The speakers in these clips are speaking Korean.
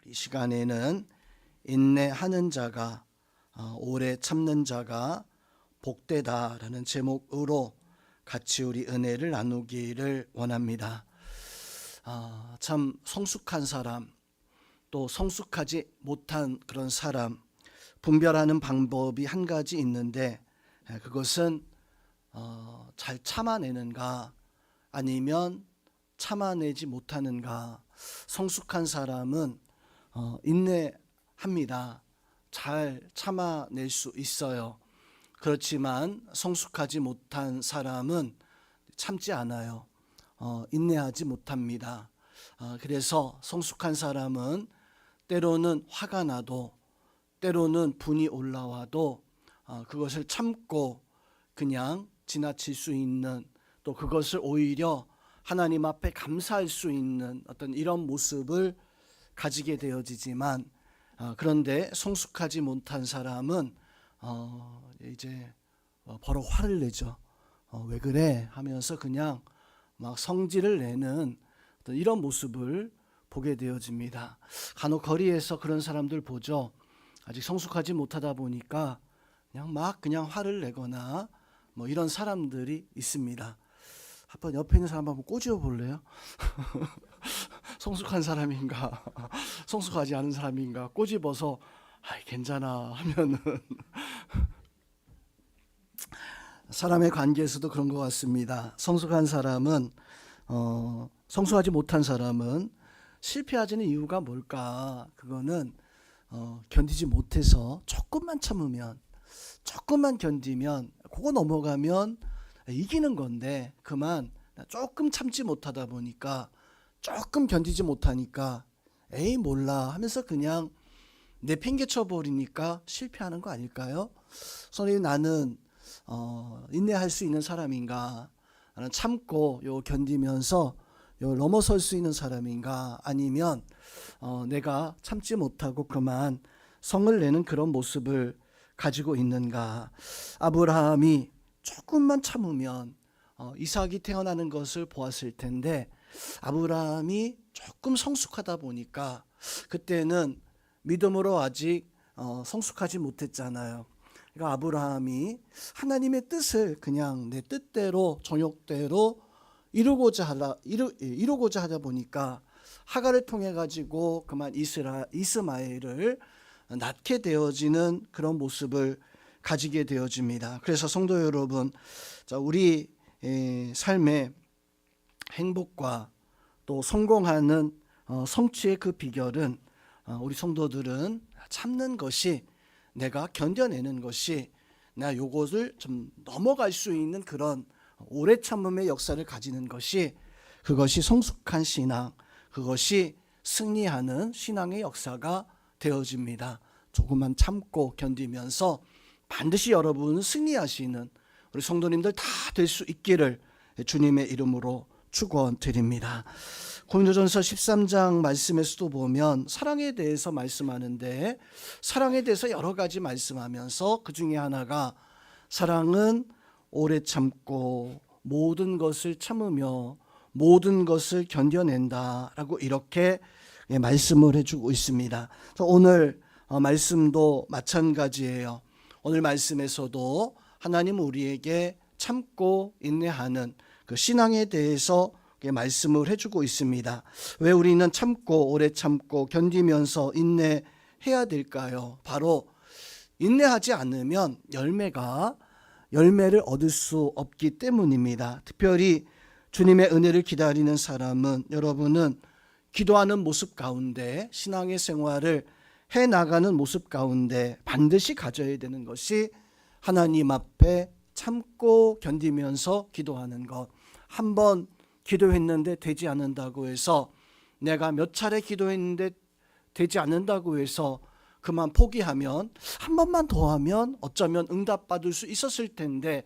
이 시간에는 인내하는 자가 오래 참는 자가 복되다라는 제목으로 같이 우리 은혜를 나누기를 원합니다. 참 성숙한 사람, 또 성숙하지 못한 그런 사람 분별하는 방법이 한 가지 있는데, 그것은 잘 참아내는가 아니면 참아내지 못하는가. 성숙한 사람은 인내합니다. 잘 참아낼 수 있어요. 그렇지만 성숙하지 못한 사람은 참지 않아요. 인내하지 못합니다. 그래서 성숙한 사람은 때로는 화가 나도, 때로는 분이 올라와도 그것을 참고 그냥 지나칠 수 있는, 또 그것을 오히려 하나님 앞에 감사할 수 있는 어떤 이런 모습을 가지게 되어지지만, 그런데 성숙하지 못한 사람은 이제 바로 화를 내죠. 왜 그래 하면서 그냥 막 성질을 내는 어떤 이런 모습을 보게 되어집니다. 간혹 거리에서 그런 사람들 보죠. 아직 성숙하지 못하다 보니까 그냥 화를 내거나 뭐 이런 사람들이 있습니다. 한번 옆에 있는 사람 한번 꼬집어 볼래요? 성숙한 사람인가 성숙하지 않은 사람인가 꼬집어서 괜찮아 하면은 사람의 관계에서도 그런 것 같습니다. 성숙한 사람은 성숙하지 못한 사람은 실패하지는 이유가 뭘까? 그거는 견디지 못해서 조금만 참으면, 조금만 견디면, 그거 넘어가면 이기는 건데, 그만 조금 참지 못하다 보니까, 조금 견디지 못하니까 에이 몰라 하면서 그냥 내팽개쳐 버리니까 실패하는 거 아닐까요? 선생님, 나는 인내할 수 있는 사람인가? 나는 참고 견디면서 넘어설 수 있는 사람인가? 아니면 내가 참지 못하고 그만 성을 내는 그런 모습을 가지고 있는가? 아브라함이 조금만 참으면 이삭이 태어나는 것을 보았을 텐데, 아브라함이 조금 성숙하다 보니까 그때는 믿음으로 아직 성숙하지 못했잖아요. 그러니까 아브라함이 하나님의 뜻을 그냥 내 뜻대로 정욕대로 이루고자 하다 보니까 하갈을 통해 가지고 그만 이스마엘을 낳게 되어지는 그런 모습을 가지게 되어집니다. 그래서 성도 여러분, 우리 삶의 행복과 또 성공하는 성취의 그 비결은 우리 성도들은 참는 것이, 내가 견뎌내는 것이, 내가 요것을 좀 넘어갈 수 있는 그런 오래 참음의 역사를 가지는 것이, 그것이 성숙한 신앙, 그것이 승리하는 신앙의 역사가 되어집니다. 조금만 참고 견디면서 반드시 여러분은 승리하시는 우리 성도님들 다 될 수 있기를 주님의 이름으로 축원드립니다. 고린도전서 13장 말씀에서도 보면 사랑에 대해서 말씀하는데, 사랑에 대해서 여러 가지 말씀하면서 그 중에 하나가 사랑은 오래 참고 모든 것을 참으며 모든 것을 견뎌낸다라고 이렇게 말씀을 해주고 있습니다. 오늘 말씀도 마찬가지예요. 오늘 말씀에서도 하나님 우리에게 참고 인내하는 그 신앙에 대해서 말씀을 해주고 있습니다. 왜 우리는 참고 오래 참고 견디면서 인내해야 될까요? 바로 인내하지 않으면 열매를 얻을 수 없기 때문입니다. 특별히 주님의 은혜를 기다리는 사람은, 여러분은 기도하는 모습 가운데, 신앙의 생활을 해나가는 모습 가운데 반드시 가져야 되는 것이 하나님 앞에 참고 견디면서 기도하는 것. 한번 기도했는데 되지 않는다고 해서, 내가 몇 차례 기도했는데 되지 않는다고 해서 그만 포기하면, 한 번만 더 하면 어쩌면 응답받을 수 있었을 텐데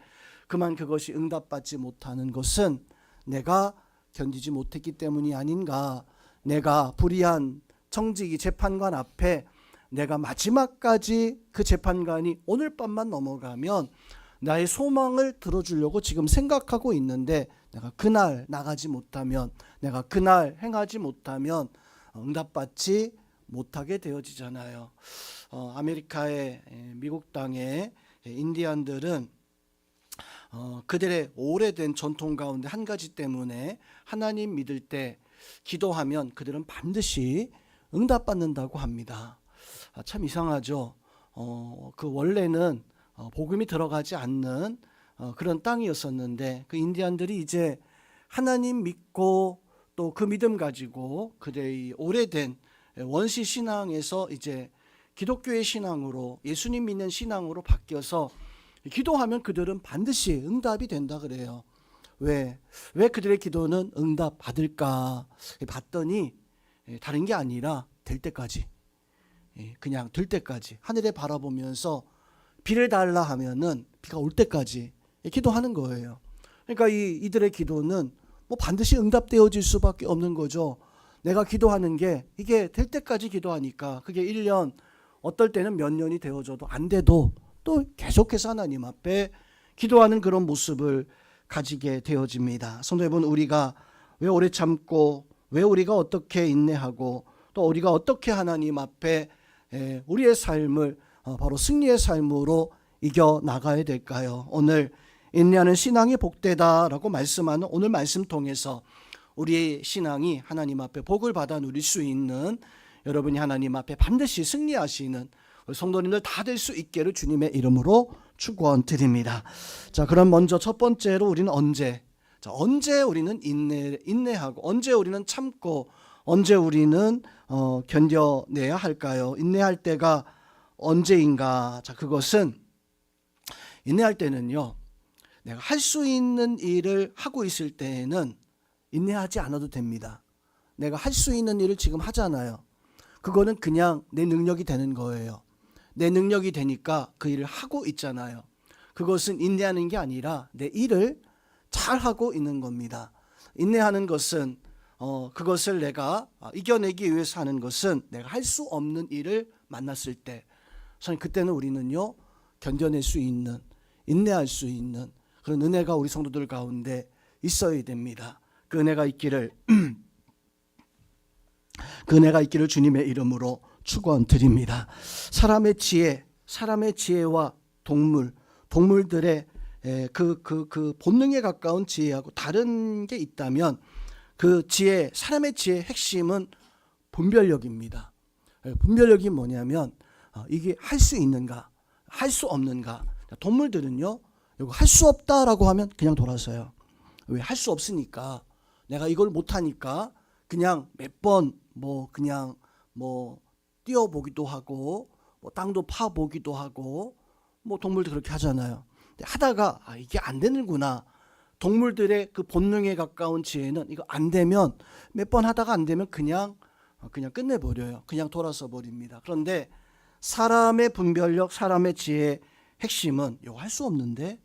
그만 그것이 응답받지 못하는 것은 내가 견디지 못했기 때문이 아닌가. 내가 불의한 청지기 재판관 앞에 내가 마지막까지 그 재판관이 오늘 밤만 넘어가면 나의 소망을 들어주려고 지금 생각하고 있는데, 내가 그날 나가지 못하면, 내가 그날 행하지 못하면 응답받지 못하게 되어지잖아요. 아메리카의 미국 땅의 인디안들은 그들의 오래된 전통 가운데 한 가지 때문에 하나님 믿을 때 기도하면 그들은 반드시 응답받는다고 합니다. 참 이상하죠. 그 원래는 복음이 들어가지 않는 그런 땅이었었는데 그 인디안들이 이제 하나님 믿고 또 그 믿음 가지고 그들의 오래된 원시 신앙에서 이제 기독교의 신앙으로 예수님 믿는 신앙으로 바뀌어서 기도하면 그들은 반드시 응답이 된다 그래요. 왜 그들의 기도는 응답 받을까 봤더니 다른 게 아니라 될 때까지, 그냥 될 때까지 하늘에 바라보면서 비를 달라 하면은 비가 올 때까지 기도하는 거예요. 그러니까 이들의 기도는 뭐 반드시 응답되어질 수밖에 없는 거죠. 내가 기도하는 게 이게 될 때까지 기도하니까 그게 1년, 어떨 때는 몇 년이 되어져도 안 돼도 또 계속해서 하나님 앞에 기도하는 그런 모습을 가지게 되어집니다. 성도 여러분, 우리가 왜 오래 참고, 왜 우리가 어떻게 인내하고, 또 우리가 어떻게 하나님 앞에 우리의 삶을 바로 승리의 삶으로 이겨나가야 될까요? 오늘 인내하는 신앙이 복되다라고 말씀하는 오늘 말씀 통해서 우리의 신앙이 하나님 앞에 복을 받아 누릴 수 있는, 여러분이 하나님 앞에 반드시 승리하시는 성도님들 다 될 수 있기를 주님의 이름으로 축원드립니다. 자, 그럼 먼저 첫 번째로 우리는 언제 우리는 인내하고, 언제 우리는 참고, 언제 우리는 견뎌내야 할까요? 인내할 때가 언제인가? 자, 그것은 인내할 때는요, 내가 할 수 있는 일을 하고 있을 때에는 인내하지 않아도 됩니다. 내가 할 수 있는 일을 지금 하잖아요. 그거는 그냥 내 능력이 되는 거예요. 내 능력이 되니까 그 일을 하고 있잖아요. 그것은 인내하는 게 아니라 내 일을 잘하고 있는 겁니다. 인내하는 것은 그것을 내가 이겨내기 위해서 하는 것은 내가 할 수 없는 일을 만났을 때, 그때는 우리는요, 견뎌낼 수 있는, 인내할 수 있는 그런 은혜가 우리 성도들 가운데 있어야 됩니다. 그 은혜가 있기를 주님의 이름으로 축원드립니다. 사람의 지혜와 동물들의 그 본능에 가까운 지혜하고 다른 게 있다면 그 지혜, 사람의 지혜의 핵심은 분별력입니다. 분별력이 뭐냐면 이게 할 수 있는가, 할 수 없는가. 동물들은요, 이거 할 수 없다라고 하면 그냥 돌아서요. 왜? 할 수 없으니까, 내가 이걸 못하니까 그냥 몇 번 그냥 뛰어보기도 하고 땅도 파보기도 하고 동물도 그렇게 하잖아요. 하다가 이게 안 되는구나. 동물들의 그 본능에 가까운 지혜는 이거 안 되면, 몇 번 하다가 안 되면 그냥 끝내버려요. 그냥 돌아서 버립니다. 그런데 사람의 분별력, 사람의 지혜의 핵심은 이거 할 수 없는데,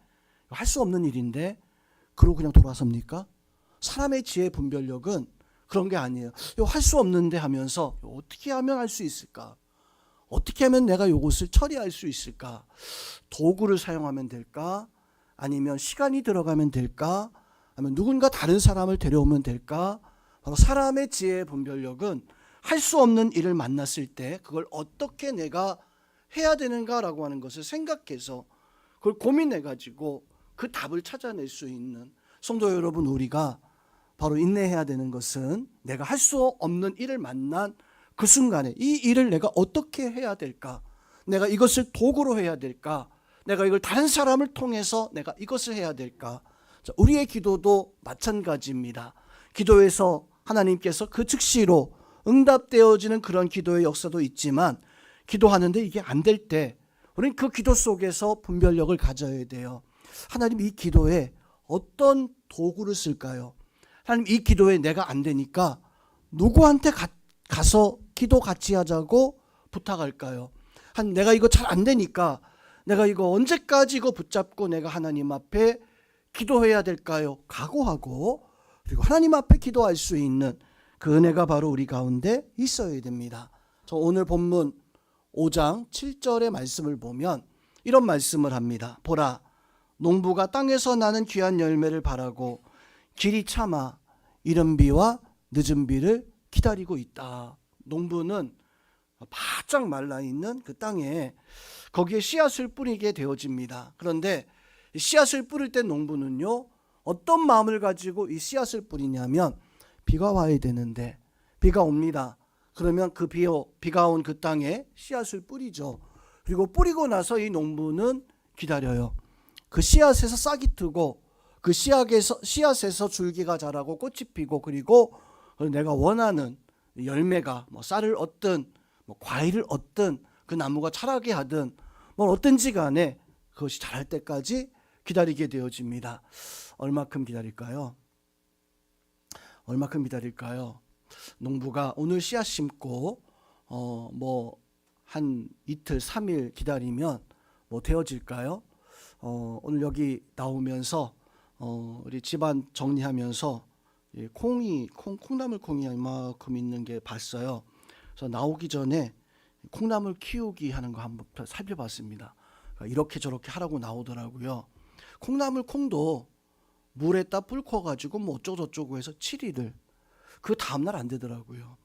이거 할 수 없는 일인데 그러고 그냥 돌아섭니까? 사람의 지혜 분별력은 그런 게 아니에요. 이거 할 수 없는데 하면서 어떻게 하면 할 수 있을까? 어떻게 하면 내가 이것을 처리할 수 있을까? 도구를 사용하면 될까? 아니면 시간이 들어가면 될까? 아니면 누군가 다른 사람을 데려오면 될까? 바로 사람의 지혜의 분별력은 할 수 없는 일을 만났을 때 그걸 어떻게 내가 해야 되는가라고 하는 것을 생각해서 그걸 고민해가지고 그 답을 찾아낼 수 있는, 성도 여러분, 우리가 바로 인내해야 되는 것은 내가 할 수 없는 일을 만난 그 순간에 이 일을 내가 어떻게 해야 될까? 내가 이것을 도구로 해야 될까? 내가 이걸 다른 사람을 통해서 내가 이것을 해야 될까? 자, 우리의 기도도 마찬가지입니다. 기도에서 하나님께서 그 즉시로 응답되어지는 그런 기도의 역사도 있지만, 기도하는데 이게 안 될 때 우리는 그 기도 속에서 분별력을 가져야 돼요. 하나님, 이 기도에 어떤 도구를 쓸까요? 하나님, 이 기도에 내가 안 되니까 누구한테 가서 기도 같이 하자고 부탁할까요? 내가 이거 잘 안 되니까 내가 이거 언제까지 이거 붙잡고 내가 하나님 앞에 기도해야 될까요? 각오하고, 그리고 하나님 앞에 기도할 수 있는 그 은혜가 바로 우리 가운데 있어야 됩니다. 저 오늘 본문 5장 7절의 말씀을 보면 이런 말씀을 합니다. 보라, 농부가 땅에서 나는 귀한 열매를 바라고 길이 참아 이른 비와 늦은 비를 기다리고 있다. 농부는 바짝 말라 있는 그 땅에 거기에 씨앗을 뿌리게 되어집니다. 그런데 이 씨앗을 뿌릴 때 농부는요, 어떤 마음을 가지고 이 씨앗을 뿌리냐면, 비가 와야 되는데 비가 옵니다. 그러면 그 비가 온 그 땅에 씨앗을 뿌리죠. 그리고 뿌리고 나서 이 농부는 기다려요. 그 씨앗에서 싹이 트고 그 씨앗에서 줄기가 자라고 꽃이 피고, 그리고 내가 원하는 열매가 쌀을 얻든 과일을 얻든 그 나무가 자라게 하든 어떤지 간에 그것이 자랄 때까지 기다리게 되어집니다. 얼마큼 기다릴까요? 농부가 오늘 씨앗 심고 한 이틀 3일 기다리면 되어질까요? 오늘 여기 나오면서 우리 집안 정리하면서 콩나물 콩이 이만큼 있는 게 봤어요. 그래서 나오기 전에 콩나물 키우기 하는 거 한번 살펴봤습니다. 그러니까 이렇게 저렇게 하라고 나오더라고요. 콩나물 콩도 물에다 불 가지고 어쩌고저쩌고 해서 7일을, 그 다음날 안 되더라고요.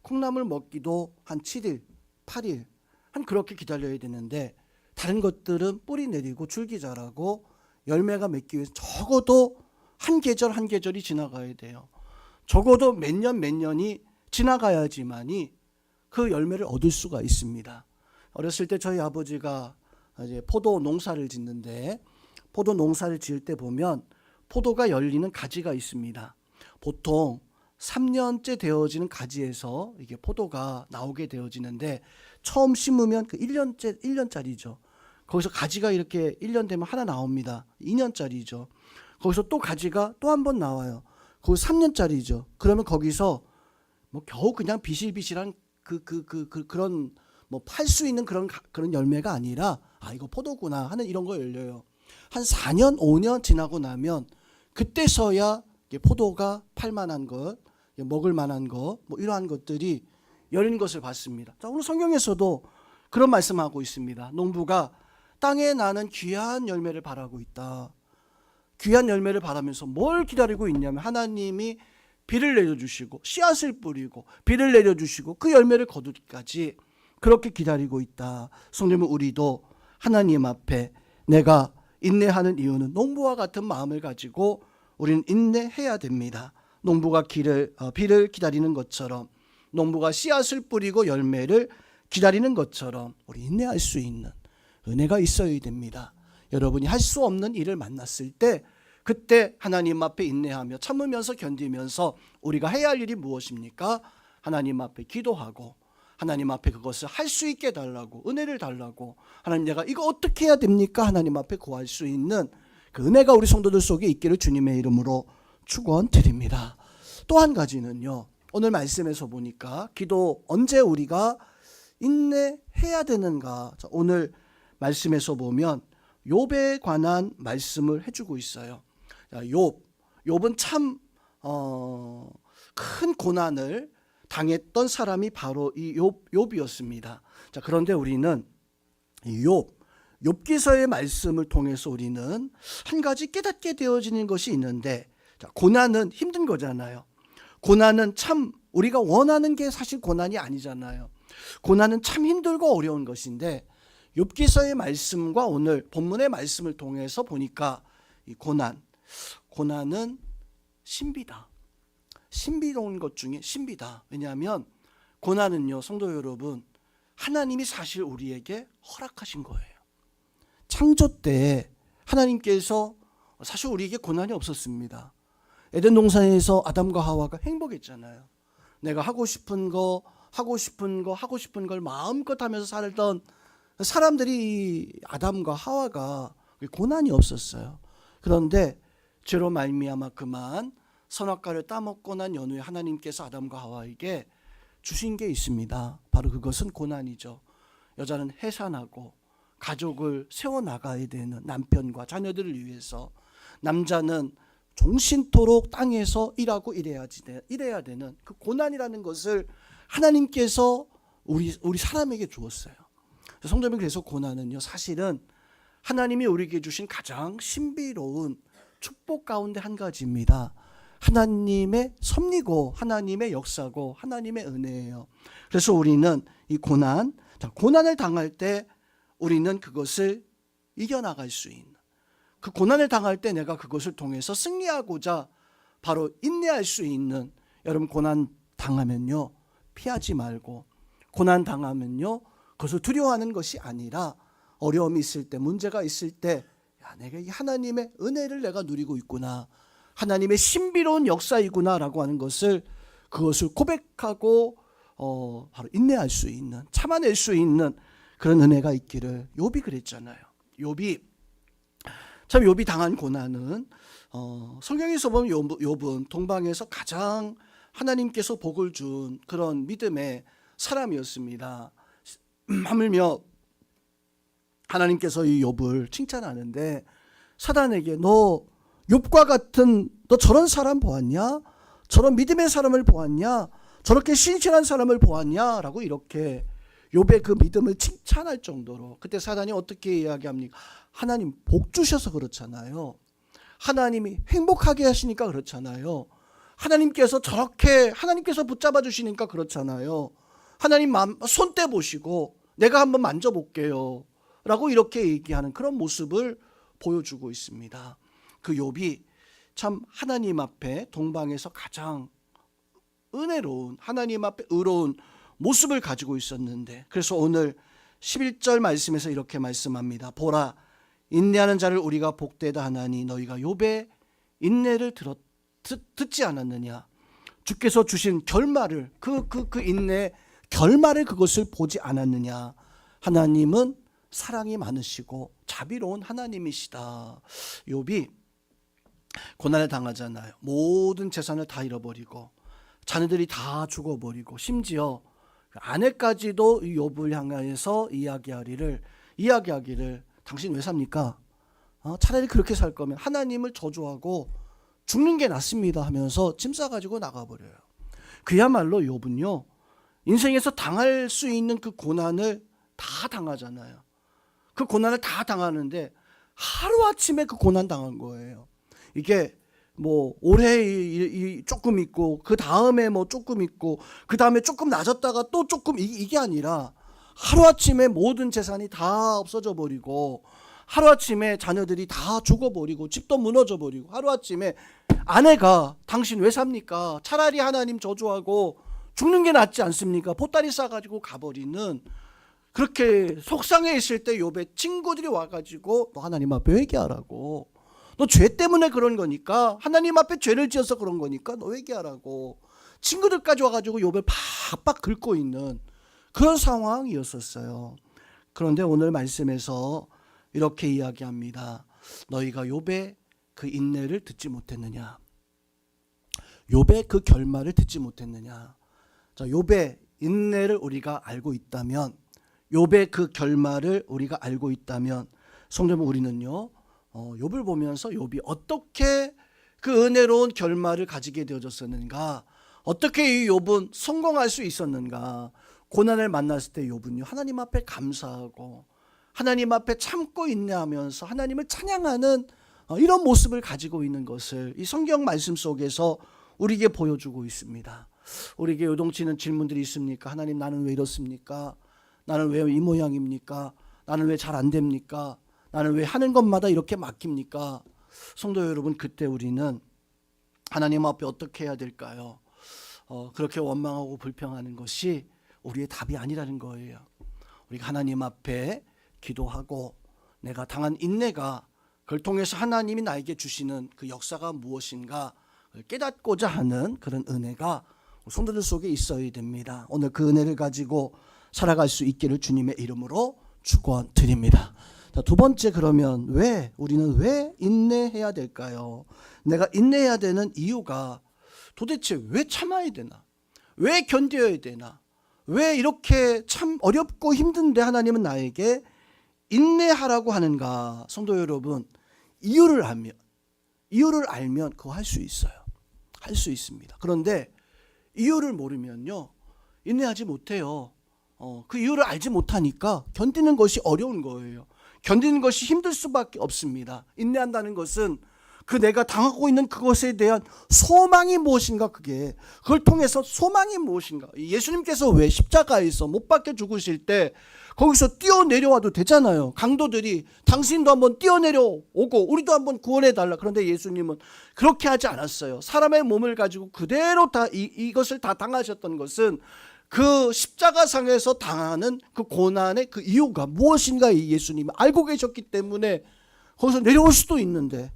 콩나물 먹기도 한 7일 8일 한 그렇게 기다려야 되는데, 다른 것들은 뿌리 내리고 줄기 자라고 열매가 맺기 위해서 적어도 한 계절이 지나가야 돼요. 적어도 몇 년이 지나가야지만이 그 열매를 얻을 수가 있습니다. 어렸을 때 저희 아버지가 이제 포도 농사를 짓는데, 포도 농사를 지을 때 보면 포도가 열리는 가지가 있습니다. 보통 3년째 되어지는 가지에서 이게 포도가 나오게 되어지는데, 처음 심으면 그 1년짜리죠. 거기서 가지가 이렇게 1년 되면 하나 나옵니다. 2년짜리죠. 거기서 또 가지가 또 한 번 나와요. 그거 3년짜리죠. 그러면 거기서 겨우 그냥 비실비실한 그런 팔 수 있는 그런 열매가 아니라, 이거 포도구나 하는 이런 거 열려요. 한 4년 5년 지나고 나면 그때서야 포도가 팔 만한 것, 먹을 만한 것, 이러한 것들이 열린 것을 봤습니다. 자, 오늘 성경에서도 그런 말씀하고 있습니다. 농부가 땅에 나는 귀한 열매를 바라고 있다. 귀한 열매를 바라면서 뭘 기다리고 있냐면, 하나님이 비를 내려주시고 씨앗을 뿌리고 비를 내려주시고 그 열매를 거두기까지 그렇게 기다리고 있다. 성도님은 우리도 하나님 앞에 내가 인내하는 이유는 농부와 같은 마음을 가지고 우리는 인내해야 됩니다. 농부가 비를 기다리는 것처럼, 농부가 씨앗을 뿌리고 열매를 기다리는 것처럼 우리 인내할 수 있는 은혜가 있어야 됩니다. 여러분이 할 수 없는 일을 만났을 때, 그때 하나님 앞에 인내하며 참으면서 견디면서 우리가 해야 할 일이 무엇입니까? 하나님 앞에 기도하고 하나님 앞에 그것을 할 수 있게 달라고, 은혜를 달라고, 하나님 내가 이거 어떻게 해야 됩니까? 하나님 앞에 구할 수 있는 그 은혜가 우리 성도들 속에 있기를 주님의 이름으로 축원드립니다. 또 한 가지는요, 오늘 말씀에서 보니까 기도 언제 우리가 인내해야 되는가. 오늘 말씀에서 보면 욥에 관한 말씀을 해주고 있어요. 욥은 참 큰 고난을 당했던 사람이 바로 이 욥이었습니다. 자, 그런데 우리는 이 욥기서의 말씀을 통해서 우리는 한 가지 깨닫게 되어지는 것이 있는데, 자, 고난은 힘든 거잖아요. 고난은 참 우리가 원하는 게 사실 고난이 아니잖아요. 고난은 참 힘들고 어려운 것인데, 욥기서의 말씀과 오늘 본문의 말씀을 통해서 보니까 이 고난은 신비다. 신비로운 것 중에 신비다. 왜냐하면 고난은요, 성도 여러분, 하나님이 사실 우리에게 허락하신 거예요. 창조 때 하나님께서 사실 우리에게 고난이 없었습니다. 에덴 동산에서 아담과 하와가 행복했잖아요. 내가 하고 싶은 걸 마음껏 하면서 살던 사람들이, 아담과 하와가 고난이 없었어요. 그런데 죄로 말미암아 그만 선악과를 따먹고 난 연후에 하나님께서 아담과 하와에게 주신 게 있습니다. 바로 그것은 고난이죠. 여자는 해산하고 가족을 세워나가야 되는 남편과 자녀들을 위해서, 남자는 종신토록 땅에서 일하고 일해야 되는 그 고난이라는 것을 하나님께서 우리 사람에게 주었어요. 성도님, 그래서 고난은요, 사실은 하나님이 우리에게 주신 가장 신비로운 축복 가운데 한 가지입니다. 하나님의 섭리고 하나님의 역사고 하나님의 은혜예요. 그래서 우리는 이 고난을 당할 때 우리는 그것을 이겨나갈 수 있는, 그 고난을 당할 때 내가 그것을 통해서 승리하고자 바로 인내할 수 있는, 여러분 고난 당하면요 피하지 말고, 고난 당하면요 그것을 두려워하는 것이 아니라 어려움이 있을 때, 문제가 있을 때, 야, 내가 이 하나님의 은혜를 내가 누리고 있구나, 하나님의 신비로운 역사이구나라고 하는 것을, 그것을 고백하고 바로 인내할 수 있는, 참아낼 수 있는 그런 은혜가 있기를. 욥이 그랬잖아요. 욥이 당한 고난은 성경에서 보면 욥은 동방에서 가장 하나님께서 복을 준 그런 믿음의 사람이었습니다. 하물며 하나님께서 이 욥을 칭찬하는데, 사단에게 너 욥과 같은, 너 저런 사람 보았냐? 저런 믿음의 사람을 보았냐? 저렇게 신실한 사람을 보았냐? 라고 이렇게 욥의 그 믿음을 칭찬할 정도로. 그때 사단이 어떻게 이야기합니까? 하나님 복 주셔서 그렇잖아요. 하나님이 행복하게 하시니까 그렇잖아요. 하나님께서 붙잡아 주시니까 그렇잖아요. 하나님 손 떼보시고 내가 한번 만져볼게요 라고 이렇게 얘기하는 그런 모습을 보여주고 있습니다. 그 욥이 참 하나님 앞에 동방에서 가장 은혜로운, 하나님 앞에 의로운 모습을 가지고 있었는데, 그래서 오늘 11절 말씀에서 이렇게 말씀합니다. 보라, 인내하는 자를 우리가 복되다 하나니 너희가 욥의 인내를 듣지 않았느냐? 주께서 주신 결말을, 그 인내의 결말을, 그것을 보지 않았느냐? 하나님은 사랑이 많으시고 자비로운 하나님이시다. 욥이 고난을 당하잖아요. 모든 재산을 다 잃어버리고 자녀들이 다 죽어버리고 심지어 아내까지도 이 욥을 향해서 이야기하기를 당신 왜 삽니까? 차라리 그렇게 살 거면 하나님을 저주하고 죽는 게 낫습니다 하면서 짐 싸가지고 나가버려요. 그야말로 욥은요 인생에서 당할 수 있는 그 고난을 다 당하잖아요. 그 고난을 다 당하는데 하루아침에 그 고난 당한 거예요. 이게 뭐 올해 조금 있고 그 다음에 뭐 조금 있고 그 다음에 조금 낮았다가 또 조금, 이게 아니라 하루아침에 모든 재산이 다 없어져 버리고, 하루아침에 자녀들이 다 죽어버리고 집도 무너져 버리고, 하루아침에 아내가 당신 왜 삽니까? 차라리 하나님 저주하고 죽는 게 낫지 않습니까? 보따리 싸가지고 가버리는, 그렇게 속상해 있을 때 욥의 친구들이 와가지고 너 하나님 앞에 회개하라고, 너 죄 때문에 그런 거니까, 하나님 앞에 죄를 지어서 그런 거니까 너 회개하라고 친구들까지 와가지고 욥을 팍팍 긁고 있는 그런 상황이었었어요. 그런데 오늘 말씀에서 이렇게 이야기합니다. 너희가 욥의 그 인내를 듣지 못했느냐? 욥의 그 결말을 듣지 못했느냐? 자, 욥의 인내를 우리가 알고 있다면, 욥의 그 결말을 우리가 알고 있다면, 성도님 우리는요 욥을 보면서 욥이 어떻게 그 은혜로운 결말을 가지게 되어졌었는가, 어떻게 이 욥은 성공할 수 있었는가. 고난을 만났을 때 욥은요 하나님 앞에 감사하고 하나님 앞에 참고 인내하면서 하나님을 찬양하는 이런 모습을 가지고 있는 것을 이 성경 말씀 속에서 우리에게 보여주고 있습니다. 우리에게 요동치는 질문들이 있습니까? 하나님, 나는 왜 이렇습니까? 나는 왜 이 모양입니까? 나는 왜 잘 안 됩니까? 나는 왜 하는 것마다 이렇게 막힙니까? 성도 여러분, 그때 우리는 하나님 앞에 어떻게 해야 될까요? 그렇게 원망하고 불평하는 것이 우리의 답이 아니라는 거예요. 우리가 하나님 앞에 기도하고 내가 당한 인내가, 그걸 통해서 하나님이 나에게 주시는 그 역사가 무엇인가 깨닫고자 하는 그런 은혜가 성도들 속에 있어야 됩니다. 오늘 그 은혜를 가지고 살아갈 수 있기를 주님의 이름으로 축원드립니다. 자, 두 번째, 그러면 우리는 왜 인내해야 될까요? 내가 인내해야 되는 이유가 도대체 왜 참아야 되나? 왜 견뎌야 되나? 왜 이렇게 참 어렵고 힘든데 하나님은 나에게 인내하라고 하는가? 성도 여러분, 이유를 알면 그거 할 수 있어요. 할 수 있습니다. 그런데 이유를 모르면요 인내하지 못해요. 그 이유를 알지 못하니까 견디는 것이 어려운 거예요. 견디는 것이 힘들 수밖에 없습니다. 인내한다는 것은 그 내가 당하고 있는 그것에 대한 소망이 무엇인가, 그걸 통해서 소망이 무엇인가. 예수님께서 왜 십자가에서 못 박혀 죽으실 때 거기서 뛰어내려와도 되잖아요. 강도들이 당신도 한번 뛰어내려오고 우리도 한번 구원해달라. 그런데 예수님은 그렇게 하지 않았어요. 사람의 몸을 가지고 그대로 다 이것을 다 당하셨던 것은 그 십자가상에서 당하는 그 고난의 그 이유가 무엇인가 예수님이 알고 계셨기 때문에 거기서 내려올 수도 있는데,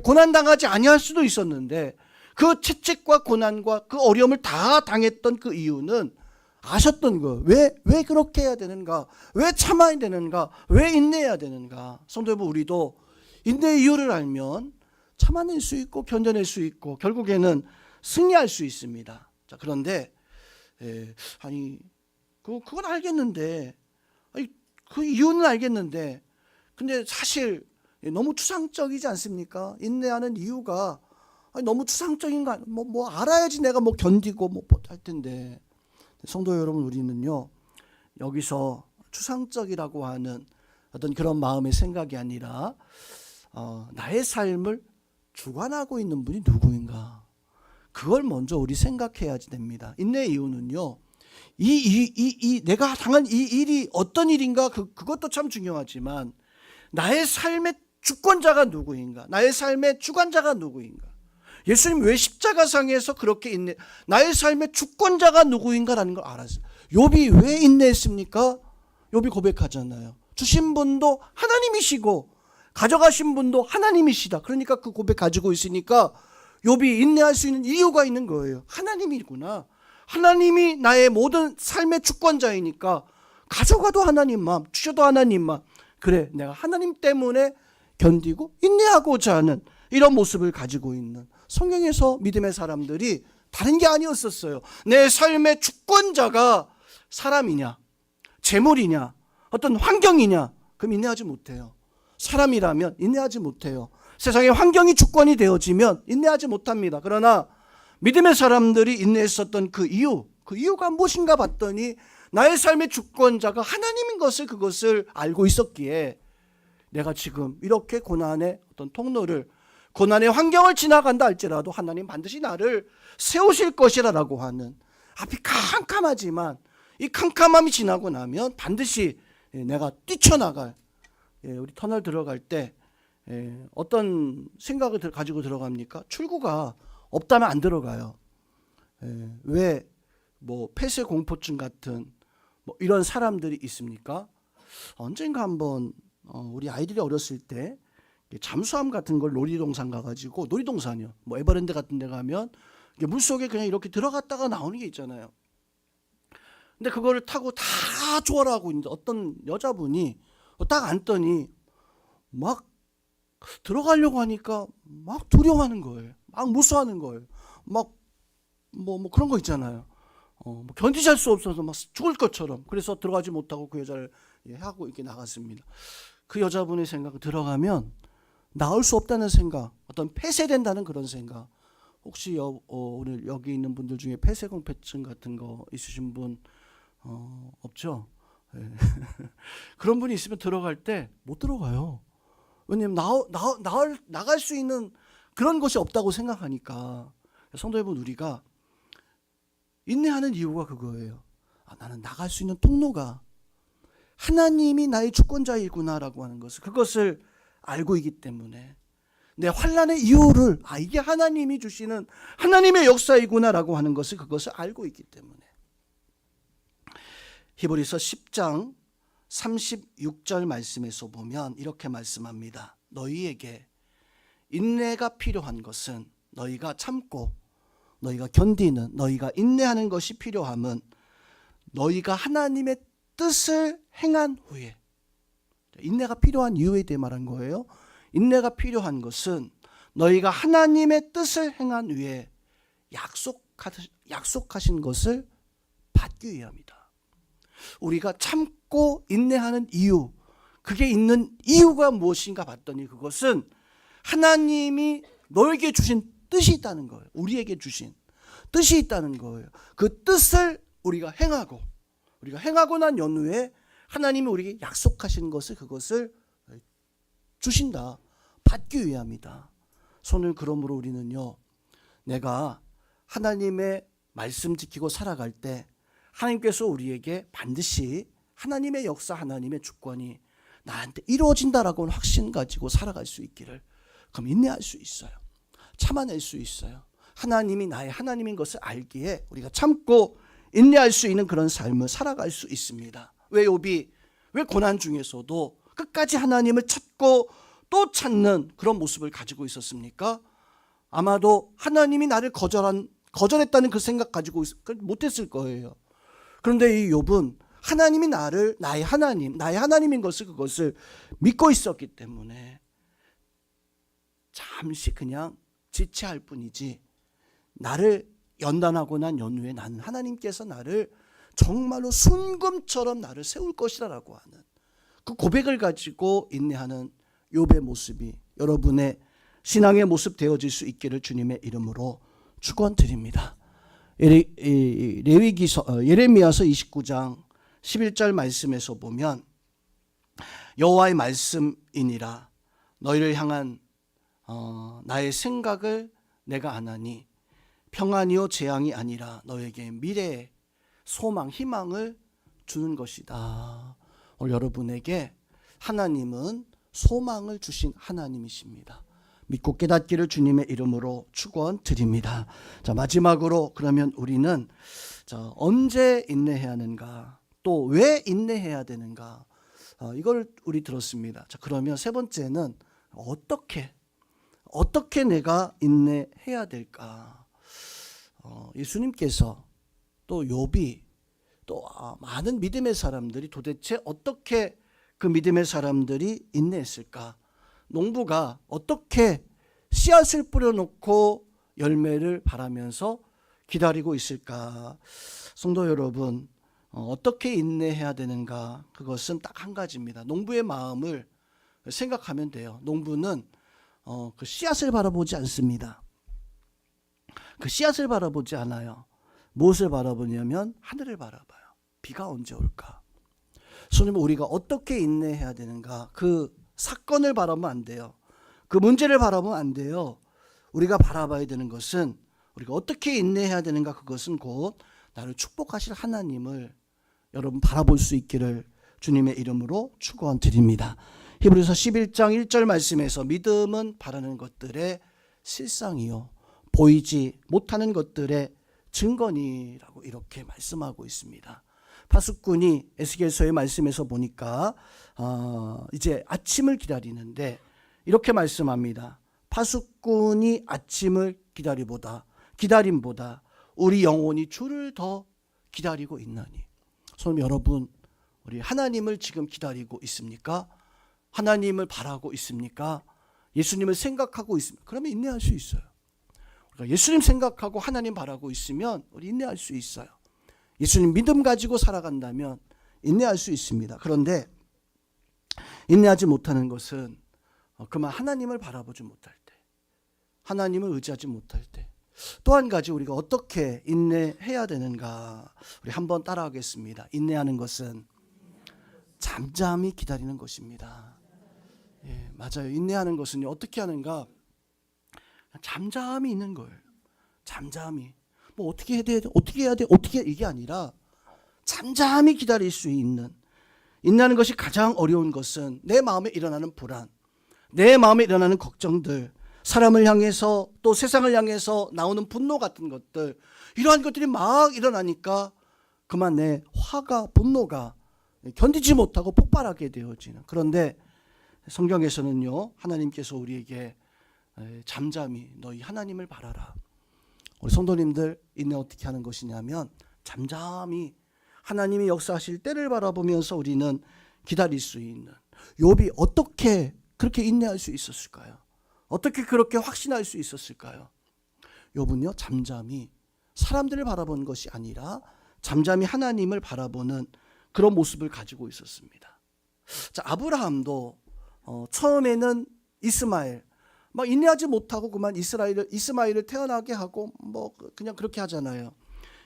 고난당하지 아니할 수도 있었는데, 그 채찍과 고난과 그 어려움을 다 당했던 그 이유는 아셨던 거예요. 왜 그렇게 해야 되는가? 왜 참아야 되는가? 왜 인내해야 되는가? 성도 여러분, 우리도 인내의 이유를 알면 참아낼 수 있고 견뎌낼 수 있고 결국에는 승리할 수 있습니다. 자, 그런데 그건 알겠는데, 그 이유는 알겠는데, 근데 사실 너무 추상적이지 않습니까? 인내하는 이유가 너무 추상적인 거, 뭐 알아야지 내가 뭐 견디고 뭐 할 텐데. 성도 여러분, 우리는요, 여기서 추상적이라고 하는 어떤 그런 마음의 생각이 아니라 나의 삶을 주관하고 있는 분이 누구인가, 그걸 먼저 우리 생각해야 됩니다. 인내의 이유는요, 내가 당한 이 일이 어떤 일인가, 그것도 참 중요하지만 나의 삶의 주권자가 누구인가, 나의 삶의 주관자가 누구인가. 예수님 왜 십자가상에서 그렇게 나의 삶의 주권자가 누구인가라는 걸 알았어요. 욥이 왜 인내했습니까? 욥이 고백하잖아요. 주신 분도 하나님이시고 가져가신 분도 하나님이시다. 그러니까 그 고백 가지고 있으니까 욥이 인내할 수 있는 이유가 있는 거예요. 하나님이구나. 하나님이 나의 모든 삶의 주권자이니까 가져가도 하나님만, 주셔도 하나님만. 그래, 내가 하나님 때문에 견디고 인내하고자 하는 이런 모습을 가지고 있는, 성경에서 믿음의 사람들이 다른 게 아니었었어요. 내 삶의 주권자가 사람이냐, 재물이냐, 어떤 환경이냐, 그럼 인내하지 못해요. 사람이라면 인내하지 못해요. 세상의 환경이 주권이 되어지면 인내하지 못합니다. 그러나 믿음의 사람들이 인내했었던 그 이유가 무엇인가 봤더니 나의 삶의 주권자가 하나님인 것을, 그것을 알고 있었기에 내가 지금 이렇게 고난의 어떤 통로를, 고난의 환경을 지나간다 할지라도 하나님 반드시 나를 세우실 것이라고 하는, 앞이 캄캄하지만 이 캄캄함이 지나고 나면 반드시 내가 뛰쳐나갈, 우리 터널 들어갈 때 어떤 생각을 가지고 들어갑니까? 출구가 없다면 안 들어가요. 왜 뭐 폐쇄 공포증 같은 뭐 이런 사람들이 있습니까? 언젠가 한번 우리 아이들이 어렸을 때 잠수함 같은 걸 놀이동산 가가지고, 놀이동산이요, 뭐 에버랜드 같은 데 가면 물속에 그냥 이렇게 들어갔다가 나오는 게 있잖아요. 근데 그거를 타고 다 좋아하고 있는데 어떤 여자분이 딱 앉더니 막 들어가려고 하니까 막 두려워하는 거예요. 막 무서워하는 거예요. 막 뭐 그런 거 있잖아요. 뭐 견디질 수 없어서 막 죽을 것처럼. 그래서 들어가지 못하고 그 여자를 하고 이렇게 나갔습니다. 그 여자분의 생각은 들어가면 나올 수 없다는 생각, 어떤 폐쇄된다는 그런 생각. 혹시 오늘 여기 있는 분들 중에 폐쇄공포증 같은 거 있으신 분 없죠? 네. 그런 분이 있으면 들어갈 때 못 들어가요. 왜냐면 나갈 수 있는 그런 것이 없다고 생각하니까. 성도 여러분, 우리가 인내하는 이유가 그거예요. 나는 나갈 수 있는 통로가 하나님이 나의 주권자이구나라고 하는 것을, 그것을 알고 있기 때문에 내 환난의 이유를, 이게 하나님이 주시는 하나님의 역사이구나라고 하는 것을, 그것을 알고 있기 때문에. 히브리서 10장 36절 말씀에서 보면 이렇게 말씀합니다. 너희에게 인내가 필요한 것은, 너희가 참고 너희가 견디는, 너희가 인내하는 것이 필요함은 너희가 하나님의 뜻을 행한 후에. 인내가 필요한 이유에 대해 말한 거예요. 인내가 필요한 것은 너희가 하나님의 뜻을 행한 후에 약속하신 것을 받기 위함이다. 우리가 참고 인내하는 이유, 그게 있는 이유가 무엇인가 봤더니 그것은 하나님이 너에게 주신 뜻이 있다는 거예요. 우리에게 주신 뜻이 있다는 거예요. 그 뜻을 우리가 행하고 난 연후에 하나님이 우리에게 약속하신 것을, 그것을 주신다. 받기 위함이다. 손을 그러므로 우리는요, 내가 하나님의 말씀 지키고 살아갈 때 하나님께서 우리에게 반드시 하나님의 역사, 하나님의 주권이 나한테 이루어진다라고 확신 가지고 살아갈 수 있기를, 그럼 인내할 수 있어요. 참아낼 수 있어요. 하나님이 나의 하나님인 것을 알기에 우리가 참고 인내할 수 있는 그런 삶을 살아갈 수 있습니다. 왜 욥이 왜 고난 중에서도 끝까지 하나님을 찾고 또 찾는 그런 모습을 가지고 있었습니까? 아마도 하나님이 나를 거절했다는 그 생각 가지고 못했을 거예요. 그런데 이 욥은 하나님이 나의 하나님인 그것을 믿고 있었기 때문에 잠시 그냥 지체할 뿐이지, 나를 연단하고 난 연후에 나는 하나님께서 나를 정말로 순금처럼 나를 세울 것이라고 하는 그 고백을 가지고 인내하는 욥의 모습이 여러분의 신앙의 모습 되어질 수 있기를 주님의 이름으로 축원드립니다. 예레미야서 29장 11절 말씀에서 보면 여호와의 말씀이니라 너희를 향한 나의 생각을 내가 아나니 평안이요 재앙이 아니라 너에게 미래, 소망, 희망을 주는 것이다. 오늘 여러분에게 하나님은 소망을 주신 하나님이십니다. 믿고 깨닫기를 주님의 이름으로 축원드립니다. 자, 마지막으로 그러면 우리는 언제 인내해야 하는가, 또 왜 인내해야 되는가, 이걸 우리 들었습니다. 자, 그러면 세 번째는 어떻게 내가 인내해야 될까? 예수님께서 또 욥이 또 많은 믿음의 사람들이 도대체 어떻게 그 믿음의 사람들이 인내했을까? 농부가 어떻게 씨앗을 뿌려놓고 열매를 바라면서 기다리고 있을까? 성도 여러분, 어떻게 인내해야 되는가? 그것은 딱 한 가지입니다. 농부의 마음을 생각하면 돼요. 농부는 그 씨앗을 바라보지 않습니다. 그 씨앗을 바라보지 않아요. 무엇을 바라보냐면 하늘을 바라봐요. 비가 언제 올까? 손님, 우리가 어떻게 인내해야 되는가? 그 사건을 바라보면 안 돼요. 그 문제를 바라보면 안 돼요. 우리가 바라봐야 되는 것은 우리가 어떻게 인내해야 되는가? 그것은 곧 나를 축복하실 하나님을 여러분 바라볼 수 있기를 주님의 이름으로 축원드립니다. 히브리서 11장 1절 말씀에서 믿음은 바라는 것들의 실상이요 보이지 못하는 것들의 증거니라고 이렇게 말씀하고 있습니다. 파수꾼이 에스겔서의 말씀에서 보니까 이제 아침을 기다리는데 이렇게 말씀합니다. 파수꾼이 아침을 기다림보다 우리 영혼이 주를 더 기다리고 있나니. 손님, 여러분, 우리 하나님을 지금 기다리고 있습니까? 하나님을 바라고 있습니까? 예수님을 생각하고 있습니까? 그러면 인내할 수 있어요. 우리가 예수님 생각하고 하나님 바라고 있으면 우리 인내할 수 있어요. 예수님 믿음 가지고 살아간다면 인내할 수 있습니다. 그런데 인내하지 못하는 것은 그만 하나님을 바라보지 못할 때, 하나님을 의지하지 못할 때, 또 한 가지 우리가 어떻게 인내해야 되는가, 우리 한번 따라하겠습니다. 인내하는 것은 잠잠히 기다리는 것입니다. 예, 맞아요. 인내하는 것은요, 어떻게 하는가? 잠잠히 있는 거예요. 잠잠히. 뭐 어떻게 해야 돼? 이게 아니라 잠잠히 기다릴 수 있는. 인내하는 것이 가장 어려운 것은 내 마음에 일어나는 불안, 내 마음에 일어나는 걱정들, 사람을 향해서 또 세상을 향해서 나오는 분노 같은 것들, 이러한 것들이 막 일어나니까 그만 내 분노가 견디지 못하고 폭발하게 되어지는. 그런데 성경에서는요, 하나님께서 우리에게 잠잠히 너희 하나님을 바라라. 우리 성도님들 인내 어떻게 하는 것이냐면 잠잠히 하나님이 역사하실 때를 바라보면서 우리는 기다릴 수 있는. 욥이 어떻게 그렇게 인내할 수 있었을까요? 어떻게 그렇게 확신할 수 있었을까요? 욥은요, 잠잠히 사람들을 바라보는 것이 아니라 잠잠히 하나님을 바라보는 그런 모습을 가지고 있었습니다. 자, 아브라함도 처음에는 이스마엘 막 인내하지 못하고 그만 이스마엘을 태어나게 하고 뭐 그냥 그렇게 하잖아요.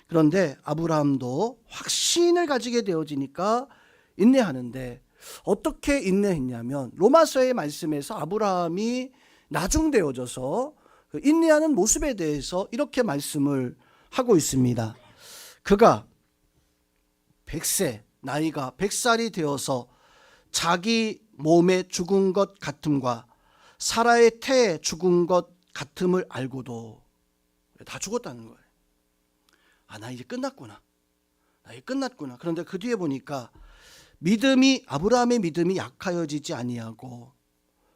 그런데 아브라함도 확신을 가지게 되어지니까 인내하는데, 어떻게 인내했냐면 로마서의 말씀에서 아브라함이 나중되어져서 그 인내하는 모습에 대해서 이렇게 말씀을 하고 있습니다. 그가 100세, 나이가 100살이 되어서 자기 몸에 죽은 것 같음과 사라의 태에 죽은 것 같음을 알고도 다 죽었다는 거예요. 나 이제 끝났구나. 나 이제 끝났구나. 그런데 그 뒤에 보니까 아브라함의 믿음이 약하여지지 아니하고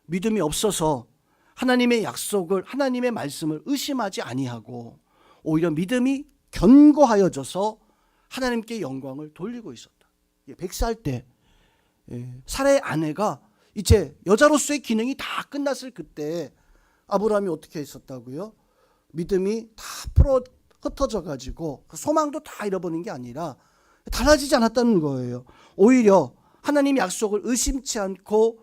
믿음이 없어서 하나님의 약속을, 하나님의 말씀을 의심하지 아니하고 오히려 믿음이 견고하여져서 하나님께 영광을 돌리고 있었다. 100살 때 사라의 아내가 이제 여자로서의 기능이 다 끝났을 그때 아브라함이 어떻게 했었다고요? 믿음이 다 흩어져 가지고 소망도 다 잃어버린 게 아니라 달라지지 않았다는 거예요. 오히려 하나님의 약속을 의심치 않고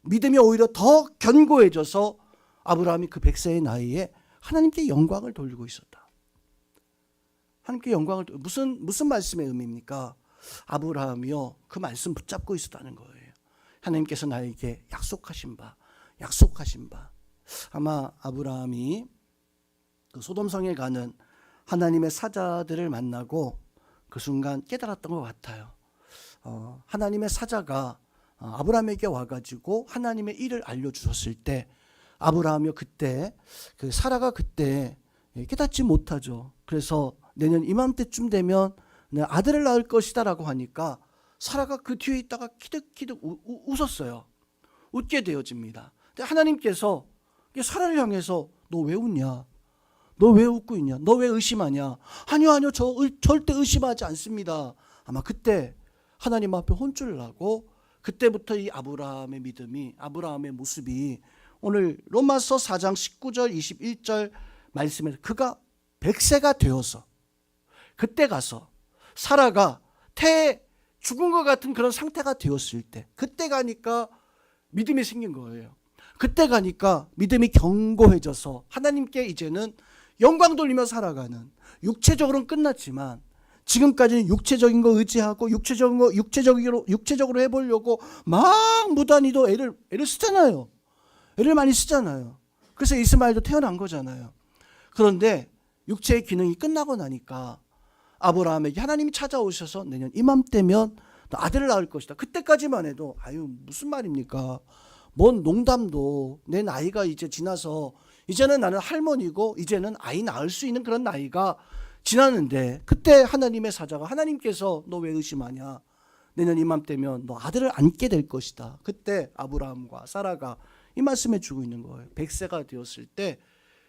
믿음이 오히려 더 견고해져서 아브라함이 그 100세의 나이에 하나님께 영광을 돌리고 있었다. 하나님께 영광을 무슨 말씀의 의미입니까? 아브라함이요, 그 말씀 붙잡고 있었다는 거예요. 하나님께서 나에게 약속하신 바. 아마 아브라함이 그 소돔성에 가는 하나님의 사자들을 만나고 그 순간 깨달았던 것 같아요. 하나님의 사자가 아브라함에게 와가지고 하나님의 일을 알려주셨을 때 아브라함이 그때 그 사라가 그때 깨닫지 못하죠. 그래서 내년 이맘때쯤 되면 내 아들을 낳을 것이다라고 하니까 사라가 그 뒤에 있다가 키득키득 웃었어요. 웃게 되어집니다. 근데 하나님께서 사라를 향해서 너 왜 웃냐? 너 왜 웃고 있냐? 너 왜 의심하냐? 아니요, 저 절대 의심하지 않습니다. 아마 그때 하나님 앞에 혼쭐을 나고 그때부터 이 아브라함의 믿음이, 아브라함의 모습이 오늘 로마서 4장 19절 21절 말씀에서 그가 100세가 되어서 그때 가서 사라가 태에 죽은 것 같은 그런 상태가 되었을 때 그때 가니까 믿음이 생긴 거예요. 그때 가니까 믿음이 견고해져서 하나님께 이제는 영광 돌리며 살아가는, 육체적으로는 끝났지만 지금까지는 육체적인 거 의지하고 육체적으로 해보려고 막 무단히도 애를 쓰잖아요. 애를 많이 쓰잖아요. 그래서 이스마엘도 태어난 거잖아요. 그런데 육체의 기능이 끝나고 나니까 아브라함에게 하나님이 찾아오셔서 내년 이맘때면 너 아들을 낳을 것이다. 그때까지만 해도 무슨 말입니까? 뭔 농담도, 내 나이가 이제 지나서 이제는 나는 할머니고 이제는 아이 낳을 수 있는 그런 나이가 지났는데 그때 하나님의 사자가, 하나님께서 너 왜 의심하냐? 내년 이맘때면 너 아들을 안게 될 것이다. 그때 아브라함과 사라가 이 말씀해 주고 있는 거예요. 100세가 되었을 때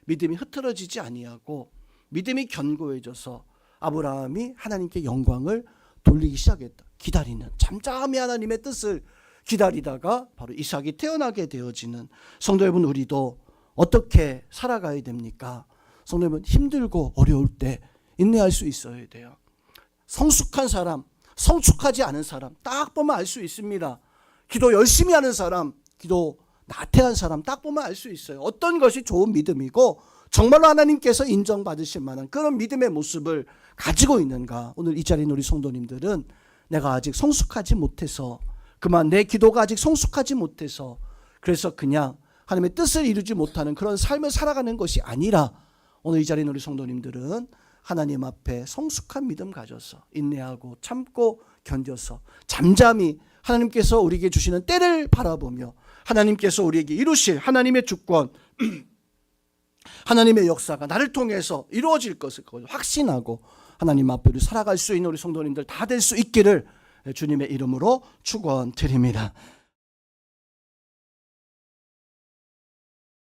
믿음이 흐트러지지 아니하고 믿음이 견고해져서 아브라함이 하나님께 영광을 돌리기 시작했다. 기다리는, 잠잠히 하나님의 뜻을 기다리다가 바로 이삭이 태어나게 되어지는 성도 여러분, 우리도 어떻게 살아가야 됩니까? 성도 여러분, 힘들고 어려울 때 인내할 수 있어야 돼요. 성숙한 사람, 성숙하지 않은 사람 딱 보면 알 수 있습니다. 기도 열심히 하는 사람, 기도 나태한 사람 딱 보면 알 수 있어요. 어떤 것이 좋은 믿음이고 정말로 하나님께서 인정받으실 만한 그런 믿음의 모습을 가지고 있는가. 오늘 이 자리에 있는 우리 성도님들은 내가 아직 성숙하지 못해서, 그만 내 기도가 아직 성숙하지 못해서 그래서 그냥 하나님의 뜻을 이루지 못하는 그런 삶을 살아가는 것이 아니라 오늘 이 자리에 있는 우리 성도님들은 하나님 앞에 성숙한 믿음 가져서 인내하고 참고 견뎌서 잠잠히 하나님께서 우리에게 주시는 때를 바라보며 하나님께서 우리에게 이루실 하나님의 주권, 하나님의 역사가 나를 통해서 이루어질 것을 확신하고 하나님 앞에 살아갈 수 있는 우리 성도님들 다 될 수 있기를 주님의 이름으로 축원드립니다.